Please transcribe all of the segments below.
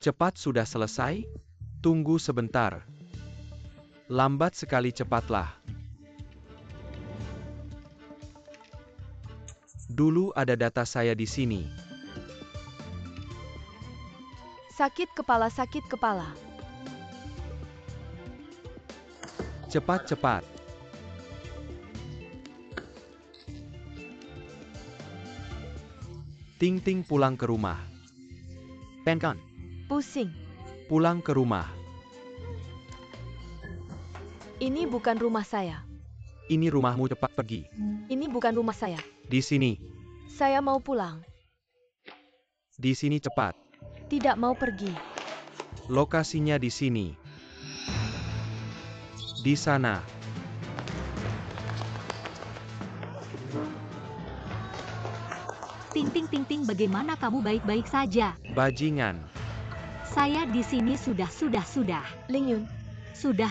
Cepat sudah selesai? Tunggu sebentar. Lambat sekali, cepatlah. Dulu ada data saya di sini. Sakit kepala, sakit kepala. Cepat, cepat. Ting Ting pulang ke rumah. Penkan. Pusing. Pulang ke rumah. Ini bukan rumah saya. Ini rumahmu, cepat pergi. Ini bukan rumah saya. Di sini. Saya mau pulang. Di sini cepat. Tidak mau pergi. Lokasinya di sini. Di sana. Ting ting ting ting, bagaimana kamu baik-baik saja? Bajingan. Saya di sini sudah. Ling Yun, Sudah.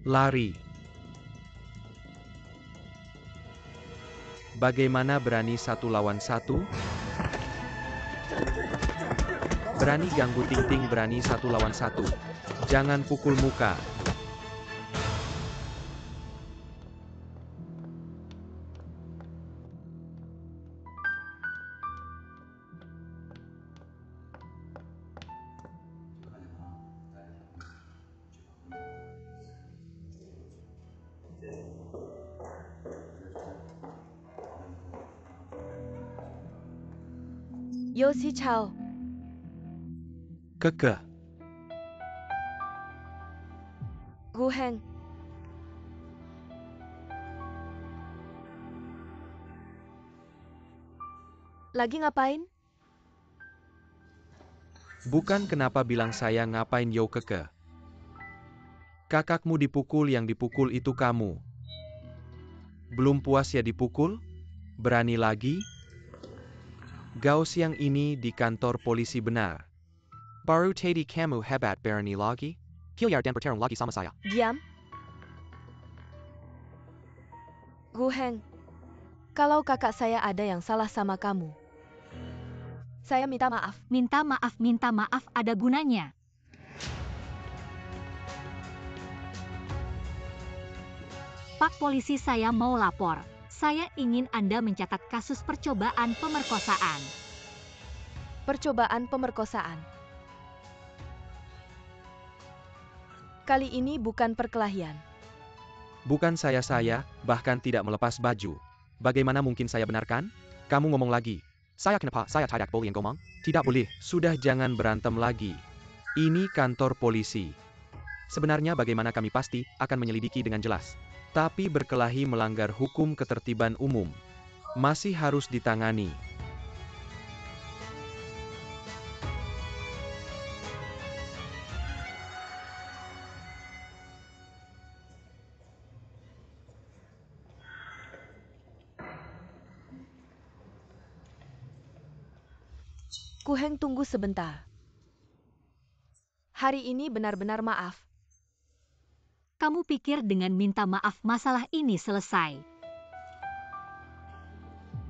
Lari. Bagaimana berani 1 lawan 1? Berani ganggu Ting Ting, berani 1 lawan 1. Jangan pukul muka. Yo Si Chao, Kekeh. Gu Heng. Lagi ngapain? Bukan, kenapa bilang saya ngapain, Yo Kekeh? Kakakmu dipukul, yang dipukul itu kamu. Belum puas ya dipukul? Berani lagi? Gao siang ini di kantor polisi, benar. Baru tadi kamu hebat, berani lagi? Hilyar dan bertarung lagi sama saya. Diam. Gu Heng, kalau kakak saya ada yang salah sama kamu, saya minta maaf. Minta maaf ada gunanya. Pak polisi, saya mau lapor. Saya ingin Anda mencatat kasus percobaan pemerkosaan. Percobaan pemerkosaan. Kali ini bukan perkelahian. Bukan saya, bahkan tidak melepas baju. Bagaimana mungkin saya benarkan? Kamu ngomong lagi. Saya kenapa? Saya tidak boleh ngomong? Tidak boleh. Sudah, jangan berantem lagi. Ini kantor polisi. Sebenarnya bagaimana kami pasti akan menyelidiki dengan jelas. Tapi berkelahi melanggar hukum ketertiban umum. Masih harus ditangani. Gu Heng, tunggu sebentar. Hari ini benar-benar maaf. Kamu pikir dengan minta maaf masalah ini selesai?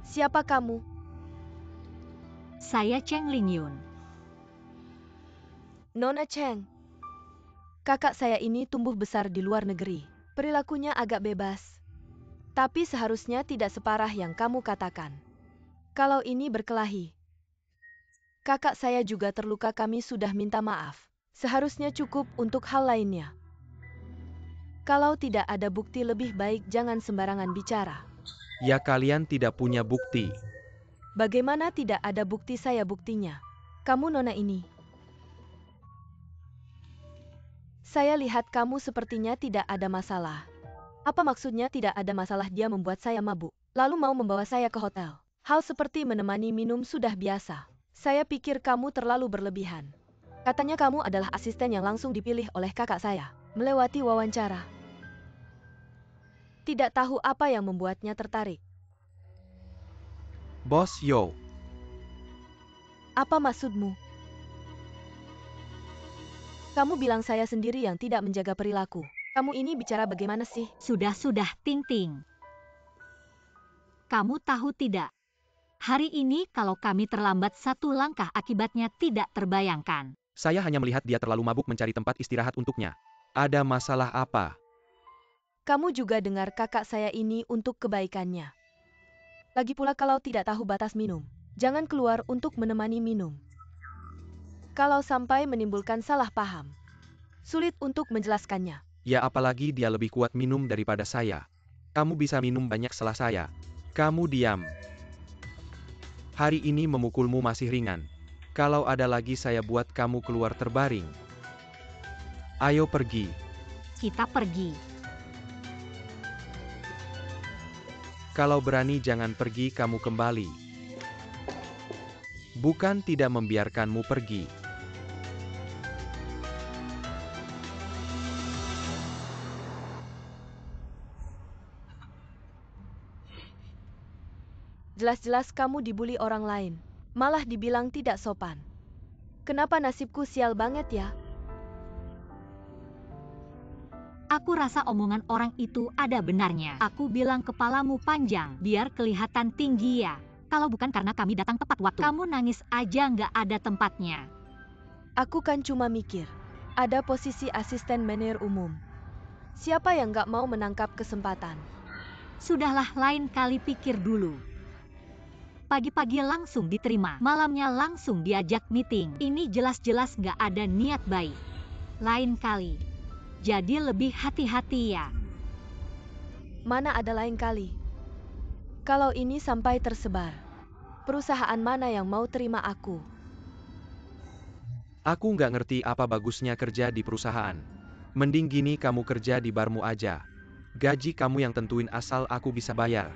Siapa kamu? Saya Cheng Ling Yun. Nona Cheng. Kakak saya ini tumbuh besar di luar negeri. Perilakunya agak bebas. Tapi seharusnya tidak separah yang kamu katakan. Kalau ini berkelahi. Kakak saya juga terluka, kami sudah minta maaf. Seharusnya cukup untuk hal lainnya. Kalau tidak ada bukti, lebih baik jangan sembarangan bicara. Ya, kalian tidak punya bukti. Bagaimana tidak ada bukti? Saya buktinya. Kamu nona ini. Saya lihat kamu sepertinya tidak ada masalah. Apa maksudnya tidak ada masalah? Dia membuat saya mabuk, lalu mau membawa saya ke hotel. Hal seperti menemani minum sudah biasa. Saya pikir kamu terlalu berlebihan. Katanya kamu adalah asisten yang langsung dipilih oleh kakak saya. Melewati wawancara. Tidak tahu apa yang membuatnya tertarik. Bos Yo, Apa maksudmu? Kamu bilang saya sendiri yang tidak menjaga perilaku. Kamu ini bicara bagaimana sih? Sudah, Ting Ting. Kamu tahu tidak? Hari ini kalau kami terlambat satu langkah akibatnya tidak terbayangkan. saya hanya melihat dia terlalu mabuk mencari tempat istirahat untuknya. Ada masalah apa? Kamu juga dengar kakak saya ini untuk kebaikannya. Lagi pula kalau tidak tahu batas minum, jangan keluar untuk menemani minum. Kalau sampai menimbulkan salah paham, sulit untuk menjelaskannya. Ya apalagi dia lebih kuat minum daripada saya. Kamu bisa minum banyak setelah saya. Kamu diam. Hari ini memukulmu masih ringan. Kalau ada lagi saya buat kamu keluar terbaring. Ayo pergi. Kita pergi. Kalau berani jangan pergi kamu kembali. Bukan tidak membiarkanmu pergi. Jelas-jelas kamu dibully orang lain, malah dibilang tidak sopan. Kenapa nasibku sial banget ya? Aku rasa omongan orang itu ada benarnya. Aku bilang kepalamu panjang, biar kelihatan tinggi ya. Kalau bukan karena kami datang tepat waktu, kamu nangis aja nggak ada tempatnya. Aku kan cuma mikir, ada posisi asisten manajer umum. Siapa yang nggak mau menangkap kesempatan? Sudahlah, lain kali pikir dulu. Pagi-pagi langsung diterima, malamnya langsung diajak meeting. Ini jelas-jelas nggak ada niat baik. Lain kali. Jadi lebih hati-hati ya. Mana ada lain kali? Kalau ini sampai tersebar, perusahaan mana yang mau terima aku? Aku nggak ngerti apa bagusnya kerja di perusahaan. Mending gini kamu kerja di barmu aja. Gaji kamu yang tentuin asal aku bisa bayar.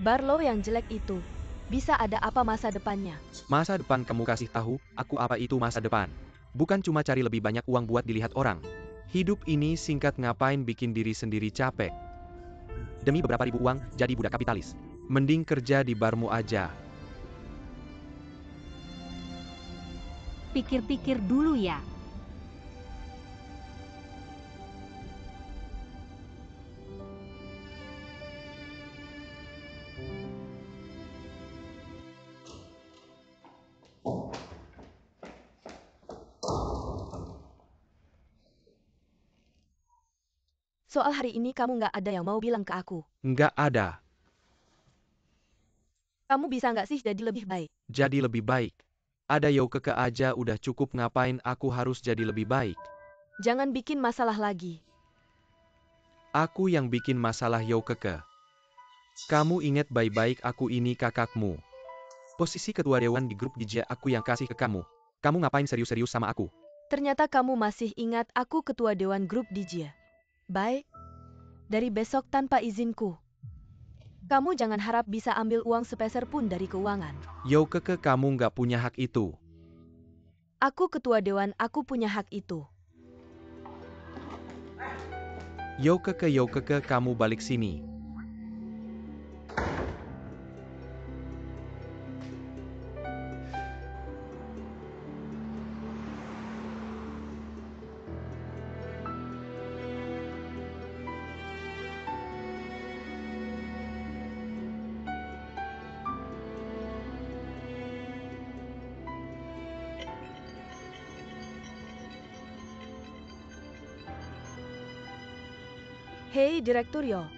Barlow yang jelek itu, bisa ada apa masa depannya? Masa depan kamu kasih tahu, aku apa itu masa depan. Bukan cuma cari lebih banyak uang buat dilihat orang. Hidup ini singkat ngapain bikin diri sendiri capek. Demi beberapa ribu uang, jadi budak kapitalis. Mending kerja di barmu aja. Pikir-pikir dulu ya. Soal hari ini kamu nggak ada yang mau bilang ke aku. Nggak ada. Kamu bisa nggak sih jadi lebih baik? Jadi lebih baik. Ada Youkeke aja udah cukup, ngapain aku harus jadi lebih baik. Jangan bikin masalah lagi. Aku yang bikin masalah Youkeke. Kamu ingat baik-baik aku ini kakakmu. Posisi ketua dewan di grup DJ aku yang kasih ke kamu. Kamu ngapain serius-serius sama aku? Ternyata kamu masih ingat aku ketua dewan grup DJ. Baik. Dari besok tanpa izinku. Kamu jangan harap bisa ambil uang sepeser pun dari keuangan. Youkeke, kamu nggak punya hak itu. Aku ketua dewan, aku punya hak itu. Youkeke, kamu balik sini. Hei Direktur Yo.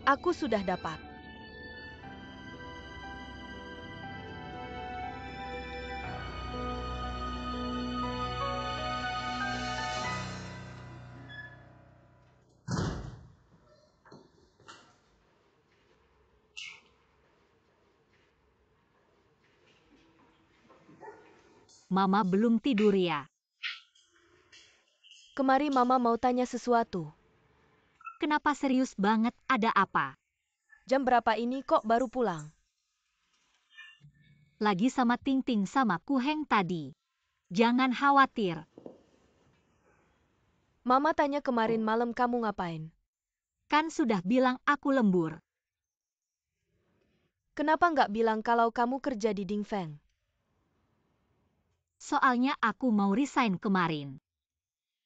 Aku sudah dapat. Mama belum tidur ya. Kemari Mama mau tanya sesuatu. Kenapa serius banget, ada apa? Jam berapa ini kok baru pulang? Lagi sama Ting Ting sama Kuheng tadi. Jangan khawatir. Mama tanya kemarin malam kamu ngapain? Kan sudah bilang aku lembur. Kenapa nggak bilang kalau kamu kerja di Dingfeng? Soalnya aku mau resign kemarin.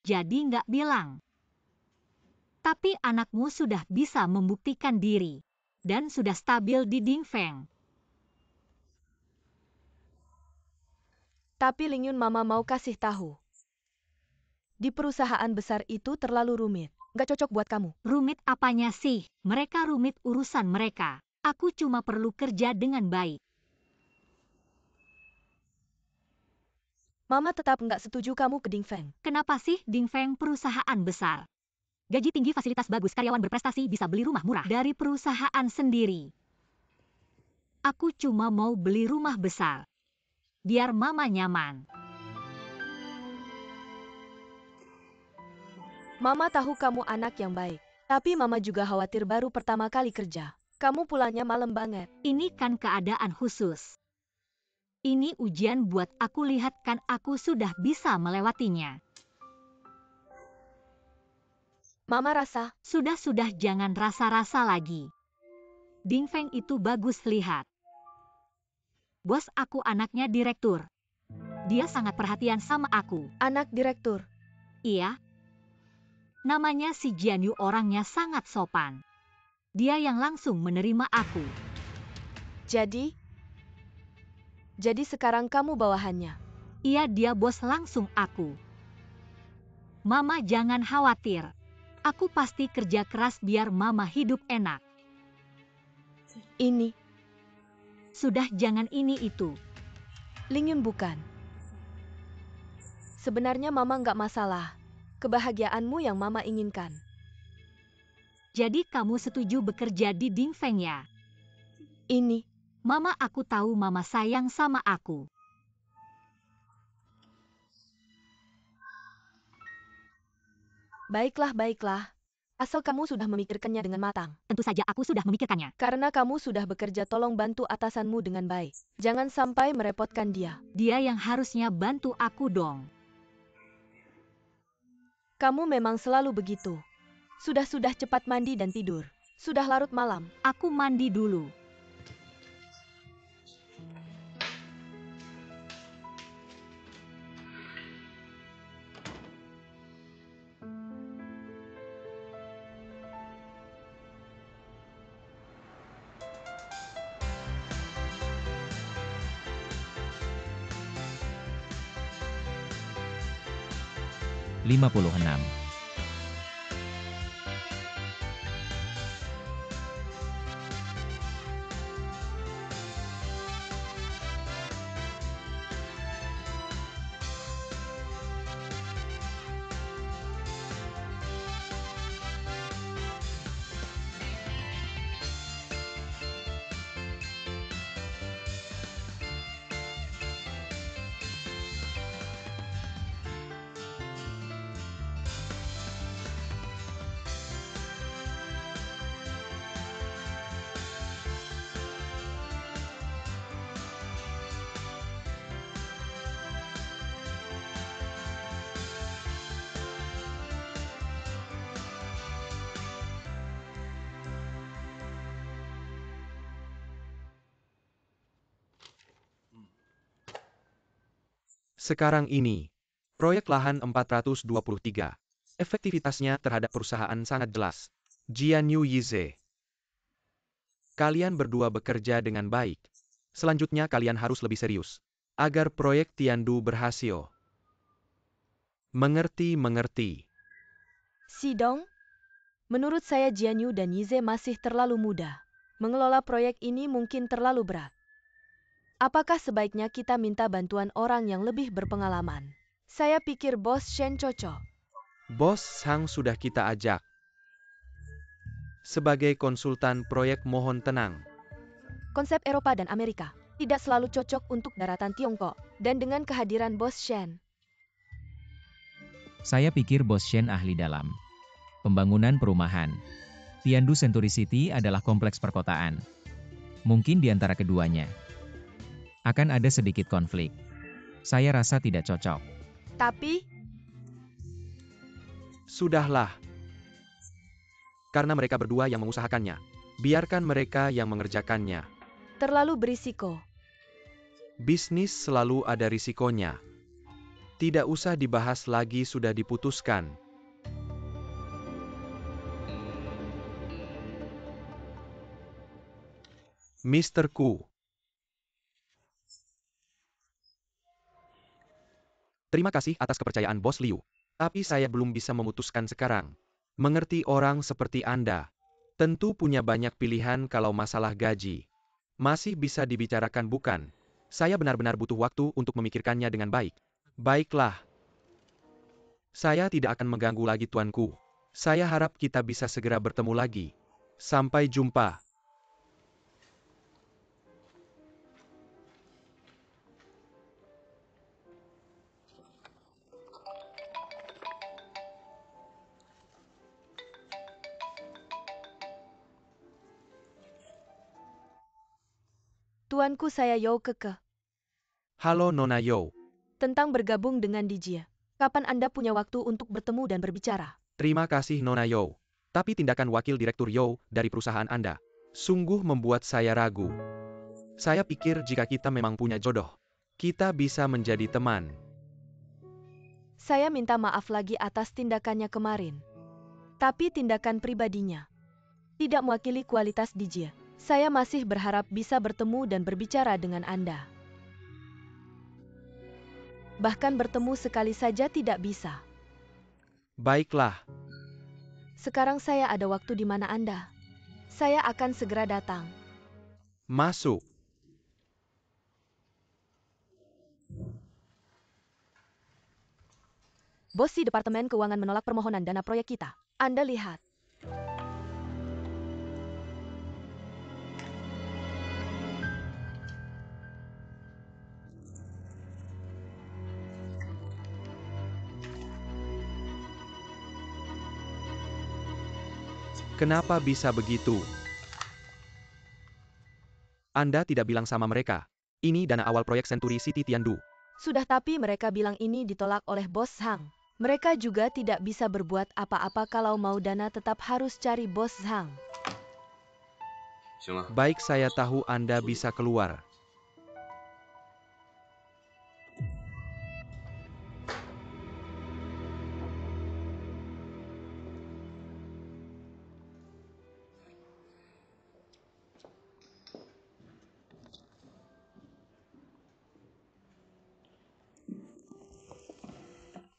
Jadi nggak bilang. Tapi anakmu sudah bisa membuktikan diri. Dan sudah stabil di Dingfeng. Tapi Lingyun mama mau kasih tahu. Di perusahaan besar itu terlalu rumit. Nggak cocok buat kamu. Rumit apanya sih? Mereka rumit urusan mereka. Aku cuma perlu kerja dengan baik. Mama tetap nggak setuju kamu ke Dingfeng. Kenapa sih Dingfeng perusahaan besar? Gaji tinggi, fasilitas bagus, karyawan berprestasi, bisa beli rumah murah dari perusahaan sendiri. Aku cuma mau beli rumah besar. Biar mama nyaman. Mama tahu kamu anak yang baik. Tapi mama juga khawatir baru pertama kali kerja. Kamu pulangnya malam banget. Ini kan keadaan khusus. Ini ujian buat aku, lihat kan aku sudah bisa melewatinya. Mama rasa, Sudah jangan rasa-rasa lagi. Dingfeng itu bagus, lihat. Bos aku anaknya direktur. Dia sangat perhatian sama aku. anak direktur. Iya. Namanya si Jianyu, orangnya sangat sopan. Dia yang langsung menerima aku. Jadi sekarang kamu bawahannya. Iya, dia bos langsung aku. Mama jangan khawatir. Aku pasti kerja keras biar mama hidup enak. Ini, Sudah, jangan ini itu. Lingyun bukan. Sebenarnya mama nggak masalah. Kebahagiaanmu yang mama inginkan. Jadi kamu setuju bekerja di Dingfeng ya? Ini, Mama, aku tahu mama sayang sama aku. baiklah. Asal kamu sudah memikirkannya dengan matang. Tentu saja aku sudah memikirkannya. Karena kamu sudah bekerja, tolong bantu atasanmu dengan baik. Jangan sampai merepotkan dia. Dia yang harusnya bantu aku dong. Kamu memang selalu begitu. Sudah cepat mandi dan tidur. Sudah larut malam. Aku mandi dulu. Lima puluh enam. Sekarang ini, proyek lahan 423. Efektivitasnya terhadap perusahaan sangat jelas. Jianyu Yize. Kalian berdua bekerja dengan baik. Selanjutnya kalian harus lebih serius. Agar proyek Tiandu berhasil. Mengerti. Sidong? Menurut saya Jianyu dan Yize masih terlalu muda. Mengelola proyek ini mungkin terlalu berat. Apakah sebaiknya kita minta bantuan orang yang lebih berpengalaman? Saya pikir Bos Shen cocok. Bos Sang sudah kita ajak. Sebagai konsultan proyek, mohon tenang. Konsep Eropa dan Amerika tidak selalu cocok untuk daratan Tiongkok. Dan dengan kehadiran Bos Shen, Saya pikir Bos Shen ahli dalam pembangunan perumahan. Tiandu Century City adalah kompleks perkotaan. Mungkin di antara keduanya akan ada sedikit konflik. Saya rasa tidak cocok. tapi Sudahlah. Karena mereka berdua yang mengusahakannya. Biarkan mereka yang mengerjakannya. Terlalu berisiko. Bisnis selalu ada risikonya. Tidak usah dibahas lagi, sudah diputuskan. Mr. Ku. Terima kasih atas kepercayaan Bos Liu. Tapi saya belum bisa memutuskan sekarang. Mengerti orang seperti Anda. Tentu punya banyak pilihan kalau masalah gaji. Masih bisa dibicarakan bukan? Saya benar-benar butuh waktu untuk memikirkannya dengan baik. Baiklah. Saya tidak akan mengganggu lagi tuanku. Saya harap kita bisa segera bertemu lagi. Sampai jumpa. Tuanku, saya Yao Keke. Halo Nona Yao. Tentang bergabung dengan Dijie. Kapan Anda punya waktu untuk bertemu dan berbicara? Terima kasih Nona Yao. Tapi tindakan Wakil Direktur Yao dari perusahaan Anda sungguh membuat saya ragu. Saya pikir jika kita memang punya jodoh, kita bisa menjadi teman. Saya minta maaf lagi atas tindakannya kemarin. Tapi tindakan pribadinya tidak mewakili kualitas Dijie. Saya masih berharap bisa bertemu dan berbicara dengan Anda. Bahkan bertemu sekali saja tidak bisa. Baiklah. Sekarang saya ada waktu di mana Anda. Saya akan segera datang. Masuk. Bos si Departemen Keuangan menolak permohonan dana proyek kita. Anda lihat. Kenapa bisa begitu? Anda tidak bilang sama mereka. Ini dana awal proyek Century City Tiandu. Sudah, tapi mereka bilang ini ditolak oleh Bos Hang. Mereka juga tidak bisa berbuat apa-apa kalau mau dana, tetap harus cari Bos Hang. Baik, saya tahu Anda bisa keluar.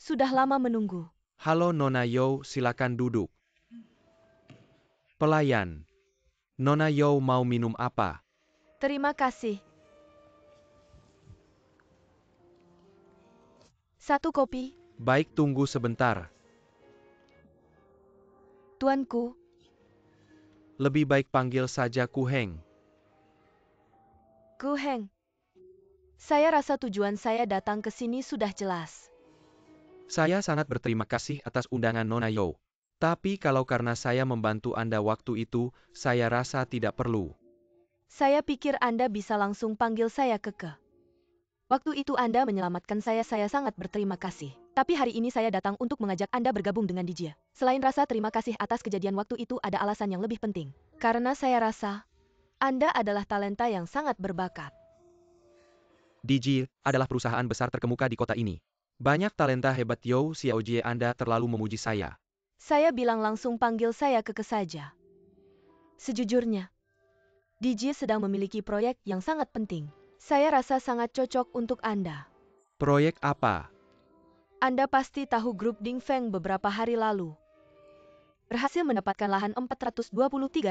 Sudah lama menunggu. Halo Nona Yao, silakan duduk. Pelayan. Nona Yao mau minum apa? Terima kasih. 1 kopi. Baik, tunggu sebentar. Tuanku. Lebih baik panggil saja Ku Heng. Ku Heng. Saya rasa tujuan saya datang ke sini sudah jelas. Saya sangat berterima kasih atas undangan Nona Yao. Tapi kalau karena saya membantu Anda waktu itu, saya rasa tidak perlu. Saya pikir Anda bisa langsung panggil saya Keke. Waktu itu Anda menyelamatkan saya sangat berterima kasih. Tapi hari ini saya datang untuk mengajak Anda bergabung dengan Dijie. Selain rasa terima kasih atas kejadian waktu itu, ada alasan yang lebih penting. Karena saya rasa Anda adalah talenta yang sangat berbakat. Dijie adalah perusahaan besar terkemuka di kota ini. Banyak talenta hebat. Yao Xiaojie, Anda terlalu memuji saya. Saya bilang langsung panggil saya Keke saja. Sejujurnya, Dijie sedang memiliki proyek yang sangat penting. Saya rasa sangat cocok untuk Anda. Proyek apa? Anda pasti tahu grup Dingfeng beberapa hari lalu berhasil mendapatkan lahan 423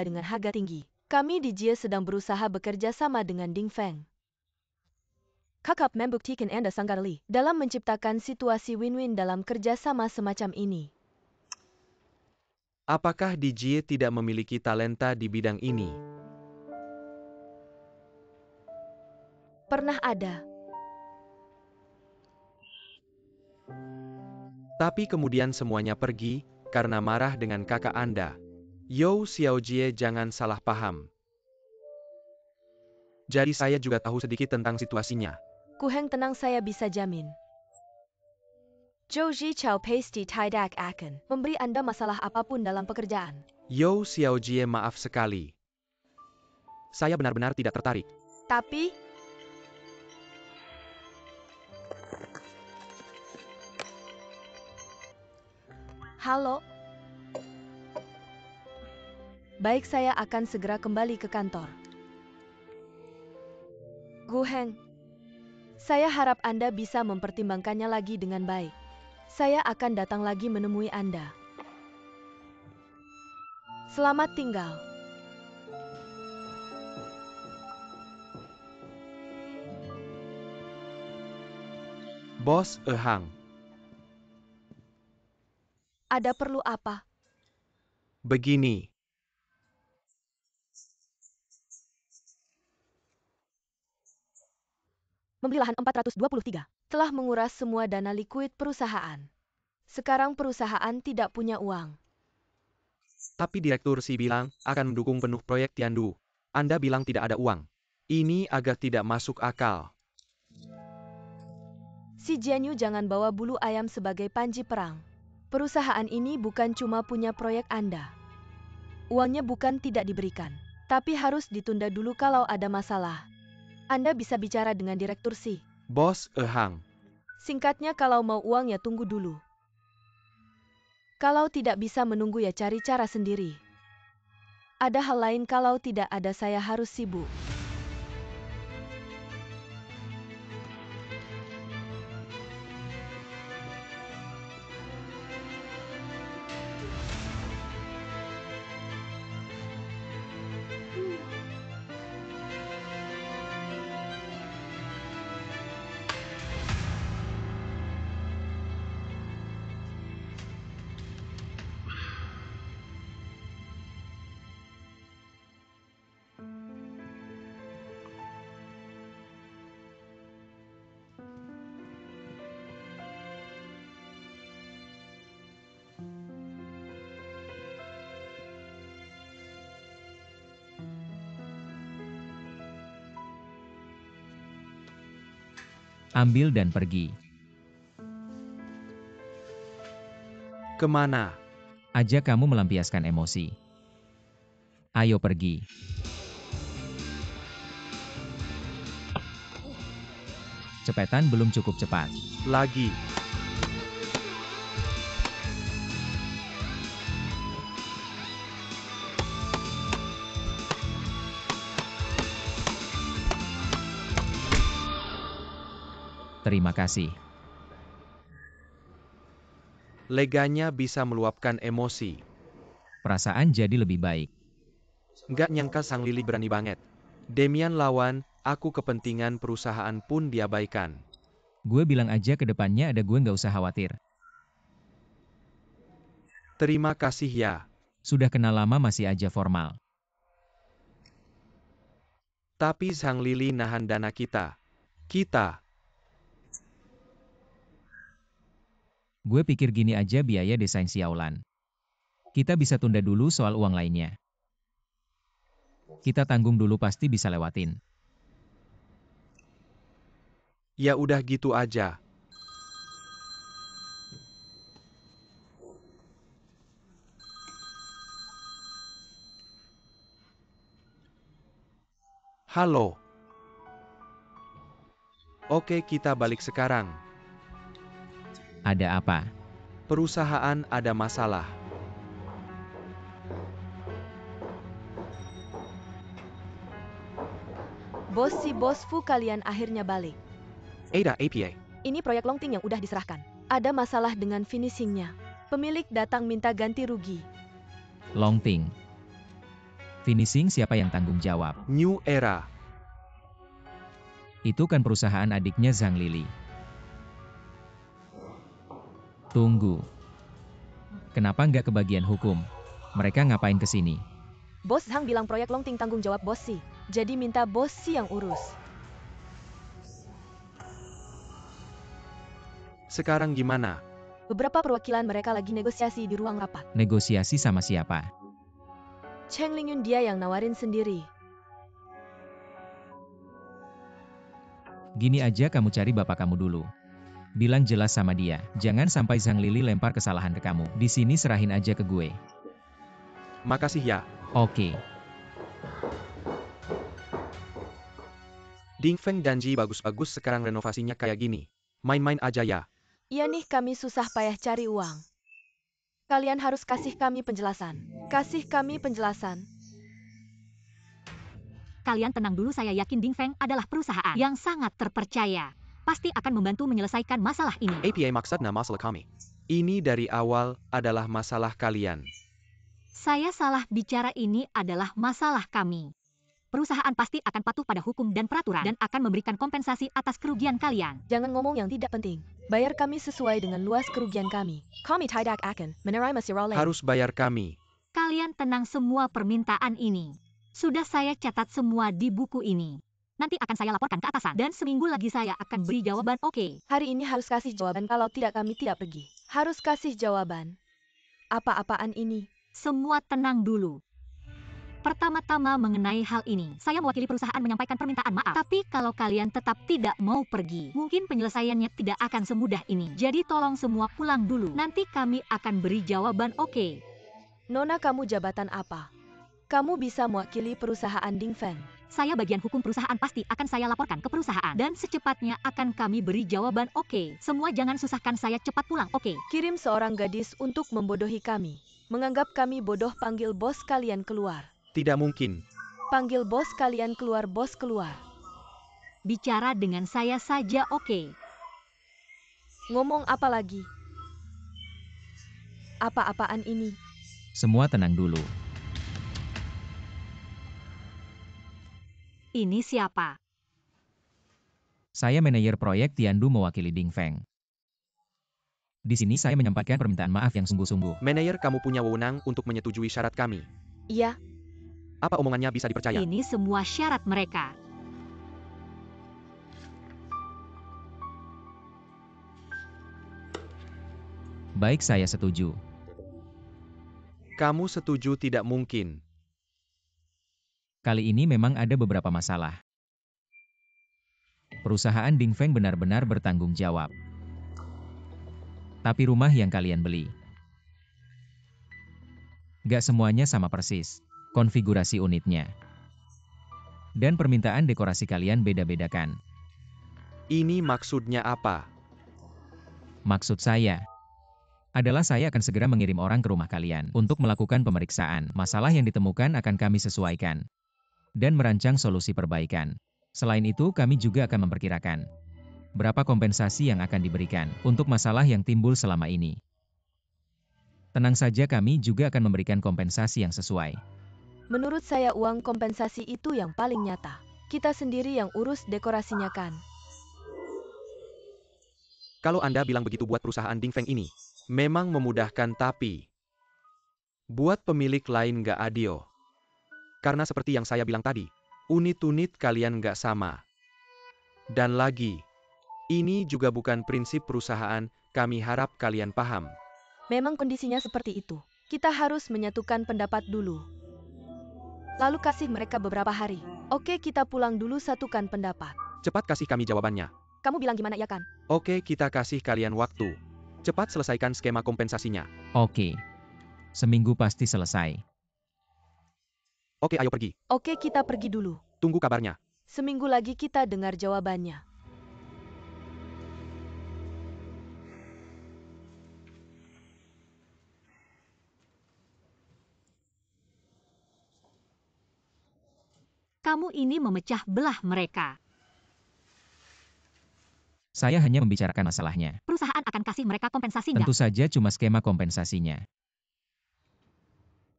dengan harga tinggi. Kami Dijie sedang berusaha bekerja sama dengan Dingfeng. Kakak membuktikan Anda sangat ahli dalam menciptakan situasi win-win dalam kerjasama semacam ini. Apakah Dijie tidak memiliki talenta di bidang ini? Pernah ada. Tapi kemudian semuanya pergi, karena marah dengan kakak Anda. Yao Xiaojie, jangan salah paham. Jadi saya juga tahu sedikit tentang situasinya. Ku Heng, tenang, saya bisa jamin. Zhou Ji Chao Pasty tidak akan memberi Anda masalah apapun dalam pekerjaan. Yao Xiaojie, maaf sekali. Saya benar-benar tidak tertarik. Tapi, halo? Baik, saya akan segera kembali ke kantor. Gu Heng, saya harap Anda bisa mempertimbangkannya lagi dengan baik. Saya akan datang lagi menemui Anda. Selamat tinggal. Bos Ehang, Ada perlu apa? begini. Membeli lahan 423. Telah menguras semua dana likuid perusahaan. Sekarang perusahaan tidak punya uang. Tapi Direktur Si bilang akan mendukung penuh proyek Tiandu. Anda bilang tidak ada uang. Ini agak tidak masuk akal. Si Jianyu jangan bawa bulu ayam sebagai panji perang. Perusahaan ini bukan cuma punya proyek Anda. Uangnya bukan tidak diberikan, tapi harus ditunda dulu kalau ada masalah. Anda bisa bicara dengan Direktur Si. Bos Ehang, Singkatnya, kalau mau uang ya tunggu dulu. Kalau tidak bisa menunggu ya cari cara sendiri. Ada hal lain, kalau tidak ada saya harus sibuk. Ambil dan pergi. kemana? Ajak kamu melampiaskan emosi. Ayo pergi. Cepetan belum cukup cepat. Lagi. Terima kasih. Leganya bisa meluapkan emosi. Perasaan jadi lebih baik. Nggak nyangka Sang Lili berani banget. Demian lawan, aku kepentingan perusahaan pun diabaikan. Gue bilang aja ke depannya ada gue nggak usah khawatir. Terima kasih ya. Sudah kenal lama masih aja formal. Tapi Sang Lili nahan dana kita. Gue pikir gini aja biaya desain Xiaolan. Kita bisa tunda dulu soal uang lainnya. Kita tanggung dulu pasti bisa lewatin. Ya udah gitu aja. Halo. Oke, kita balik sekarang. Ada apa? Perusahaan ada masalah. Bos Si, bos Fu, kalian akhirnya balik. Ada APA. Ini proyek Longting yang udah diserahkan. Ada masalah dengan finishingnya. Pemilik datang minta ganti rugi. Longting. Finishing siapa yang tanggung jawab? New Era. Itu kan perusahaan adiknya Zhang Lili. Tunggu. Kenapa nggak ke bagian hukum? Mereka ngapain ke sini? Bos Zhang bilang proyek Longting tanggung jawab Bos Si. Jadi minta Bos Si yang urus. Sekarang gimana? Beberapa perwakilan mereka lagi negosiasi di ruang rapat. Negosiasi sama siapa? Cheng Lingyun dia yang nawarin sendiri. Gini aja kamu cari bapak kamu dulu. Bilang jelas sama dia, jangan sampai Zhang Lili lempar kesalahan ke kamu. Di sini serahin aja ke gue. Makasih ya. Oke. Ding Feng dan Ji bagus-bagus sekarang renovasinya kayak gini. Main-main aja ya. Iya nih kami susah payah cari uang. Kalian harus kasih kami penjelasan. Kasih kami penjelasan. Kalian tenang dulu, saya yakin Ding Feng adalah perusahaan yang sangat terpercaya. Pasti akan membantu menyelesaikan masalah ini. APA maksudnya masalah kami. Ini dari awal adalah masalah kalian. Saya salah bicara, ini adalah masalah kami. Perusahaan pasti akan patuh pada hukum dan peraturan dan akan memberikan kompensasi atas kerugian kalian. Jangan ngomong yang tidak penting. Bayar kami sesuai dengan luas kerugian kami. Kami tidak akan menerima sirole. Harus bayar kami. Kalian tenang, semua permintaan ini sudah saya catat semua di buku ini. Nanti akan saya laporkan ke atasan dan seminggu lagi saya akan beri jawaban. Oke. Hari ini harus kasih jawaban, kalau tidak kami tidak pergi. Harus kasih jawaban. Apa-apaan ini? Semua tenang dulu. Pertama-tama mengenai hal ini, saya mewakili perusahaan menyampaikan permintaan maaf. Tapi kalau kalian tetap tidak mau pergi, mungkin penyelesaiannya tidak akan semudah ini. Jadi tolong semua pulang dulu. Nanti kami akan beri jawaban, oke? Nona, kamu jabatan apa? Kamu bisa mewakili perusahaan Ding Feng. Saya bagian hukum perusahaan, pasti akan saya laporkan ke perusahaan. Dan secepatnya akan kami beri jawaban, oke? Semua jangan susahkan saya, cepat pulang, oke? Kirim seorang gadis untuk membodohi kami. Menganggap kami bodoh, panggil bos kalian keluar. Tidak mungkin. Panggil bos kalian keluar, bos keluar. Bicara dengan saya saja, oke? Ngomong apa lagi? Apa-apaan ini? Semua tenang dulu. Ini siapa? Saya manajer proyek Tiandu mewakili Ding Feng. Di sini saya menyampaikan permintaan maaf yang sungguh-sungguh. Manajer, kamu punya wewenang untuk menyetujui syarat kami. Iya. Apa omongannya bisa dipercaya? Ini semua syarat mereka. Baik, saya setuju. Kamu setuju? Tidak mungkin. Kali ini memang ada beberapa masalah. Perusahaan Ding Feng benar-benar bertanggung jawab. Tapi rumah yang kalian beli, gak semuanya sama persis. Konfigurasi unitnya dan permintaan dekorasi kalian beda-bedakan. Ini maksudnya apa? Maksud saya adalah saya akan segera mengirim orang ke rumah kalian untuk melakukan pemeriksaan. Masalah yang ditemukan akan kami sesuaikan dan merancang solusi perbaikan. Selain itu, kami juga akan memperkirakan berapa kompensasi yang akan diberikan untuk masalah yang timbul selama ini. Tenang saja, kami juga akan memberikan kompensasi yang sesuai. Menurut saya uang kompensasi itu yang paling nyata. Kita sendiri yang urus dekorasinya kan. Kalau Anda bilang begitu buat perusahaan Ding Feng ini, memang memudahkan, tapi buat pemilik lain nggak adil. Karena seperti yang saya bilang tadi, unit-unit kalian nggak sama. Dan lagi, ini juga bukan prinsip perusahaan, kami harap kalian paham. Memang kondisinya seperti itu. Kita harus menyatukan pendapat dulu. Lalu kasih mereka beberapa hari. Oke, kita pulang dulu, satukan pendapat. Cepat kasih kami jawabannya. Kamu bilang gimana ya kan? Oke, kita kasih kalian waktu. Cepat selesaikan skema kompensasinya. Oke. Seminggu pasti selesai. Oke, ayo pergi. Oke, kita pergi dulu. Tunggu kabarnya. Seminggu lagi kita dengar jawabannya. Kamu ini memecah belah mereka. Saya hanya membicarakan masalahnya. Perusahaan akan kasih mereka kompensasi nggak? Tentu saja cuma skema kompensasinya.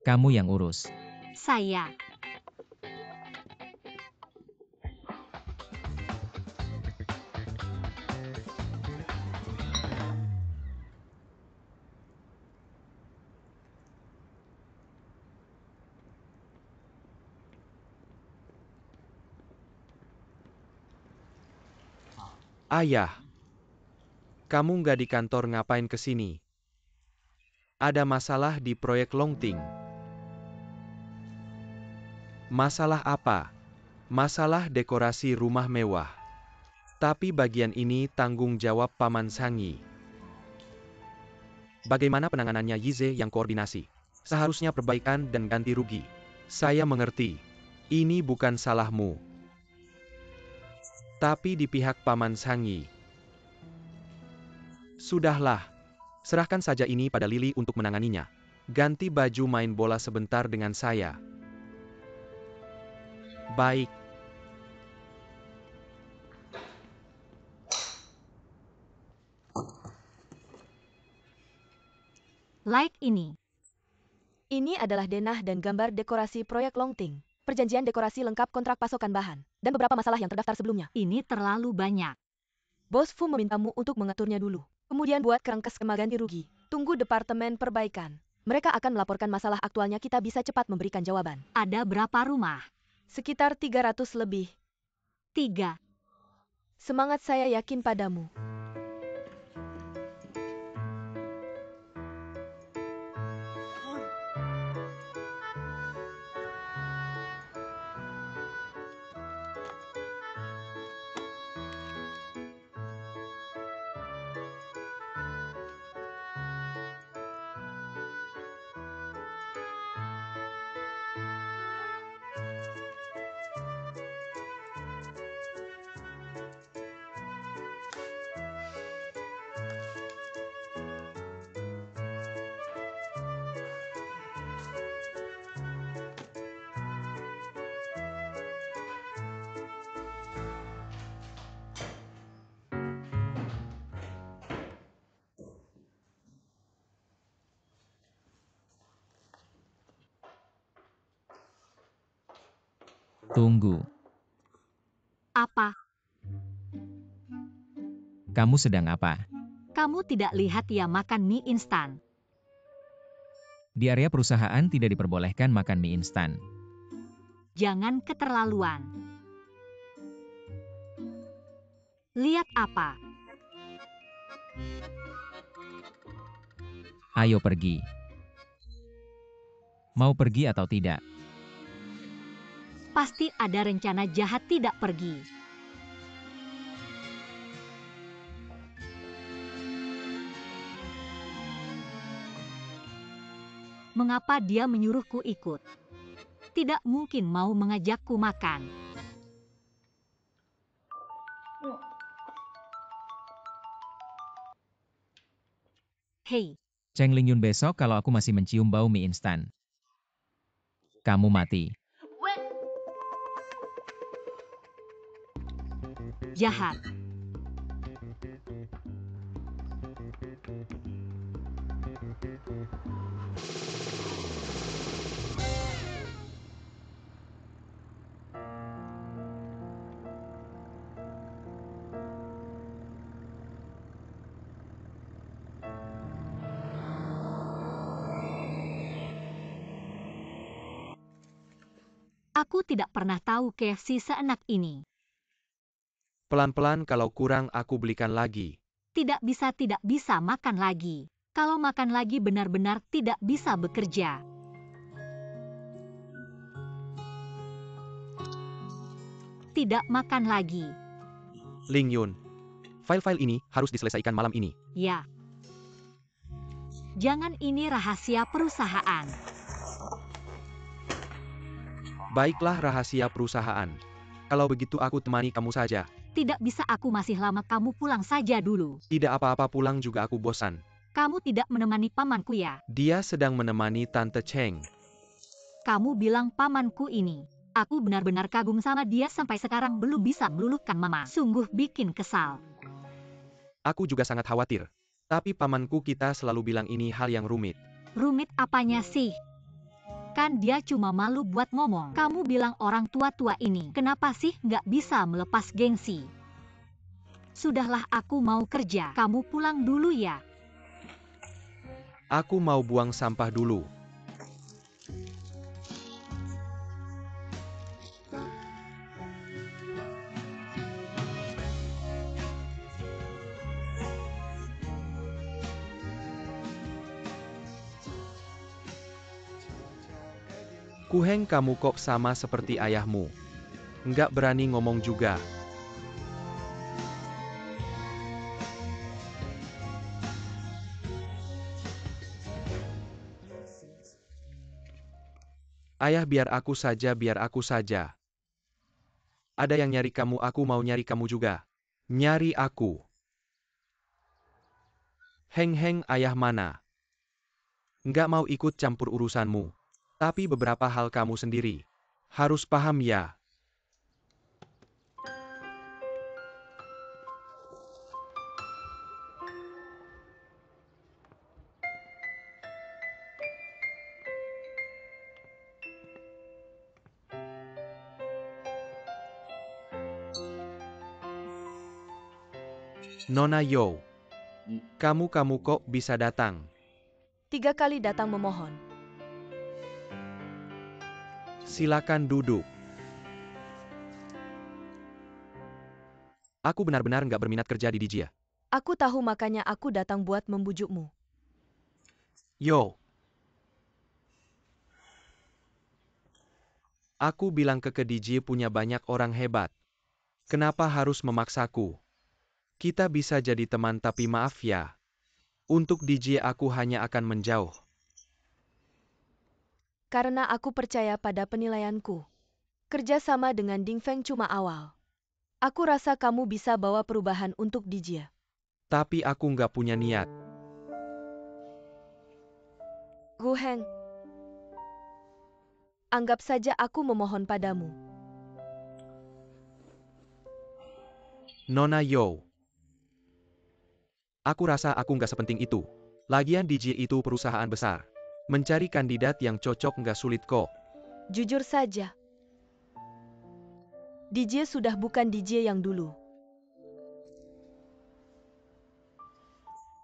Kamu yang urus. Saya. Ayah, kamu nggak di kantor, ngapain kesini? Ada masalah di proyek Longting. Masalah apa? Masalah dekorasi rumah mewah. Tapi bagian ini tanggung jawab Paman Sangi. Bagaimana penanganannya Yize yang koordinasi? Seharusnya perbaikan dan ganti rugi. Saya mengerti. Ini bukan salahmu. tapi di pihak Paman Sangi. Sudahlah, serahkan saja ini pada Lily untuk menanganinya. Ganti baju main bola sebentar dengan saya. Baik. Like ini. Ini adalah denah dan gambar dekorasi proyek Longting. Perjanjian dekorasi lengkap kontrak pasokan bahan. Dan beberapa masalah yang terdaftar sebelumnya. Ini terlalu banyak. Bos Fu memintamu untuk mengaturnya dulu. Kemudian buat kerangka skema ganti rugi. Tunggu Departemen Perbaikan. Mereka akan melaporkan masalah aktualnya, kita bisa cepat memberikan jawaban. Ada berapa rumah? Sekitar 300 lebih. 3. Semangat, saya yakin padamu. Tunggu, Apa? kamu sedang apa? Kamu tidak lihat dia makan mie instan? Di area perusahaan tidak diperbolehkan makan mie instan. Jangan keterlaluan. Lihat apa? Ayo pergi. Mau pergi atau tidak? Pasti ada rencana jahat tidak pergi. Mengapa dia menyuruhku ikut? Tidak mungkin mau mengajakku makan. Hei, Cheng Lingyun, besok kalau aku masih mencium bau mie instan, kamu mati. jahat. Aku tidak pernah tahu KFC seenak ini. Pelan-pelan, kalau kurang aku belikan lagi. Tidak bisa makan lagi. Kalau makan lagi benar-benar tidak bisa bekerja. Tidak makan lagi. Lingyun, file-file ini harus diselesaikan malam ini. Ya. Jangan, ini rahasia perusahaan. Baiklah, rahasia perusahaan. Kalau begitu aku temani kamu saja. Tidak bisa, aku masih lama, kamu pulang saja dulu. Tidak apa-apa, pulang juga aku bosan. Kamu tidak menemani pamanku ya? Dia sedang menemani Tante Cheng. Kamu bilang pamanku ini. Aku benar-benar kagum sama dia, sampai sekarang belum bisa meluluhkan mama. Sungguh bikin kesal. Aku juga sangat khawatir. Tapi pamanku, kita selalu bilang ini hal yang rumit. Rumit apanya sih? Kan dia cuma malu buat ngomong. Kamu bilang orang tua-tua ini, kenapa sih nggak bisa melepas gengsi? Sudahlah, aku mau kerja. Kamu pulang dulu ya. Aku mau buang sampah dulu. Kuheng, kamu kok sama seperti ayahmu. Nggak berani ngomong juga. Ayah, biar aku saja, biar aku saja. Ada yang nyari kamu, aku mau nyari kamu juga. Nyari aku. Heng, ayah mana? Nggak mau ikut campur urusanmu. Tapi beberapa hal kamu sendiri harus paham ya. Nona Yo, kamu kok bisa datang? 3 kali datang memohon. Silakan duduk. Aku benar-benar nggak berminat kerja di Dijia. Aku tahu, makanya aku datang buat membujukmu. Yo. Aku bilang ke Dijia punya banyak orang hebat. Kenapa harus memaksaku? Kita bisa jadi teman, tapi maaf ya. Untuk Dijia aku hanya akan menjauh. Karena aku percaya pada penilaianku. Kerja sama dengan Ding Feng cuma awal. Aku rasa kamu bisa bawa perubahan untuk Dijia. Tapi aku nggak punya niat. Gu Heng, anggap saja aku memohon padamu. Nona Yo. Aku rasa aku nggak sepenting itu. Lagian Dijia itu perusahaan besar. Mencari kandidat yang cocok nggak sulit kok. Jujur saja, Dijia sudah bukan Dijia yang dulu.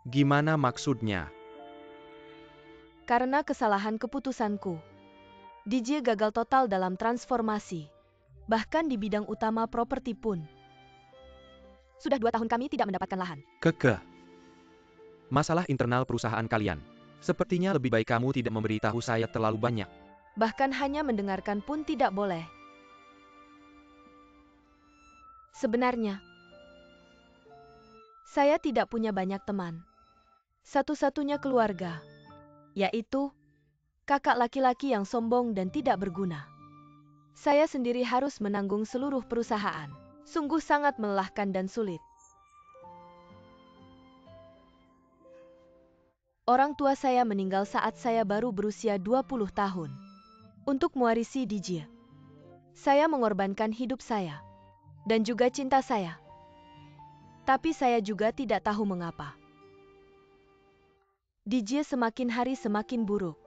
Gimana maksudnya? Karena kesalahan keputusanku, Dijia gagal total dalam transformasi. Bahkan di bidang utama properti pun. Sudah 2 tahun kami tidak mendapatkan lahan. Kekeh. Masalah internal perusahaan kalian. Sepertinya lebih baik kamu tidak memberitahu saya terlalu banyak. Bahkan hanya mendengarkan pun tidak boleh. Sebenarnya, saya tidak punya banyak teman. Satu-satunya keluarga, yaitu kakak laki-laki yang sombong dan tidak berguna. Saya sendiri harus menanggung seluruh perusahaan. Sungguh sangat melelahkan dan sulit. Orang tua saya meninggal saat saya baru berusia 20 tahun. Untuk mewarisi Dijia, saya mengorbankan hidup saya dan juga cinta saya. Tapi saya juga tidak tahu mengapa Dijia semakin hari semakin buruk.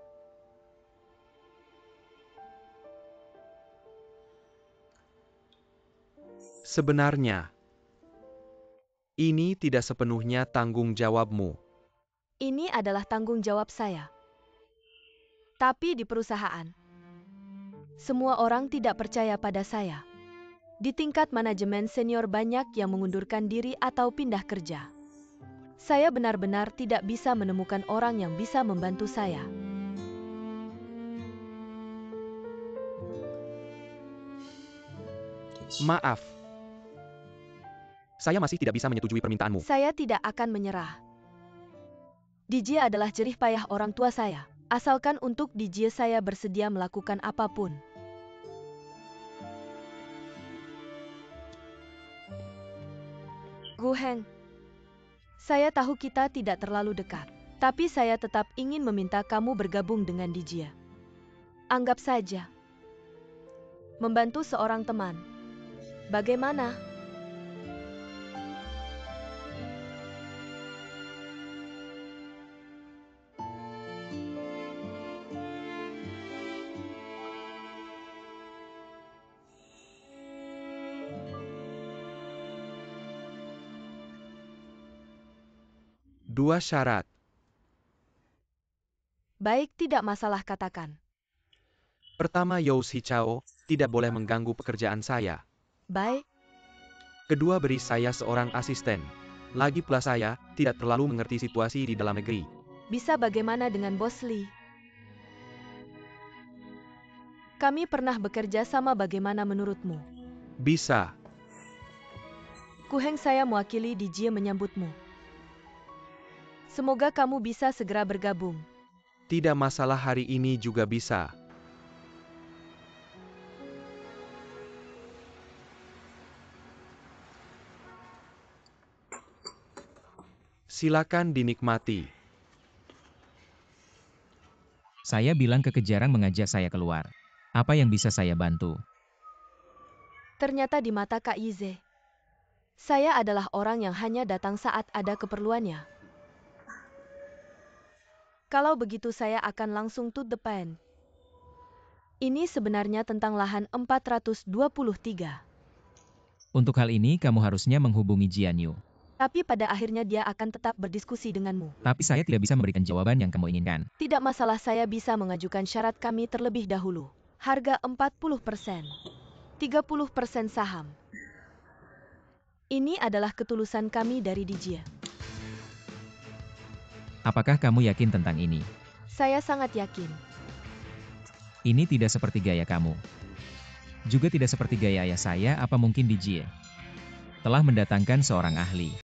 Sebenarnya, ini tidak sepenuhnya tanggung jawabmu. Ini adalah tanggung jawab saya. Tapi di perusahaan, semua orang tidak percaya pada saya. Di tingkat manajemen senior banyak yang mengundurkan diri atau pindah kerja. Saya benar-benar tidak bisa menemukan orang yang bisa membantu saya. Maaf. Saya masih tidak bisa menyetujui permintaanmu. Saya tidak akan menyerah. Dijia adalah jerih payah orang tua saya. Asalkan untuk Dijia saya bersedia melakukan apapun. Gu Heng, saya tahu kita tidak terlalu dekat. Tapi saya tetap ingin meminta kamu bergabung dengan Dijia. Anggap saja membantu seorang teman. Bagaimana? Dua syarat. Baik, tidak masalah, katakan. Pertama, Yao Xichao tidak boleh mengganggu pekerjaan saya. Baik, Kedua, beri saya seorang asisten. Lagi pula saya tidak terlalu mengerti situasi di dalam negeri. bisa bagaimana dengan Bos Lee? Kami pernah bekerja sama, bagaimana menurutmu? Bisa. Gu Heng, saya mewakili Dijia menyambutmu. Semoga kamu bisa segera bergabung. Tidak masalah, hari ini juga bisa. Silakan dinikmati. Saya bilang kekejaran mengajak saya keluar. Apa yang bisa saya bantu? Ternyata di mata Kak Yize, saya adalah orang yang hanya datang saat ada keperluannya. Kalau begitu saya akan langsung to the point. Ini sebenarnya tentang lahan 423. Untuk hal ini kamu harusnya menghubungi Jianyu. Tapi pada akhirnya dia akan tetap berdiskusi denganmu. Tapi saya tidak bisa memberikan jawaban yang kamu inginkan. Tidak masalah, saya bisa mengajukan syarat kami terlebih dahulu. Harga 40%. 30% saham. Ini adalah ketulusan kami dari Dijie. Apakah kamu yakin tentang ini? Saya sangat yakin. Ini tidak seperti gaya kamu. Juga tidak seperti gaya ayah saya, apa mungkin Dijie telah mendatangkan seorang ahli.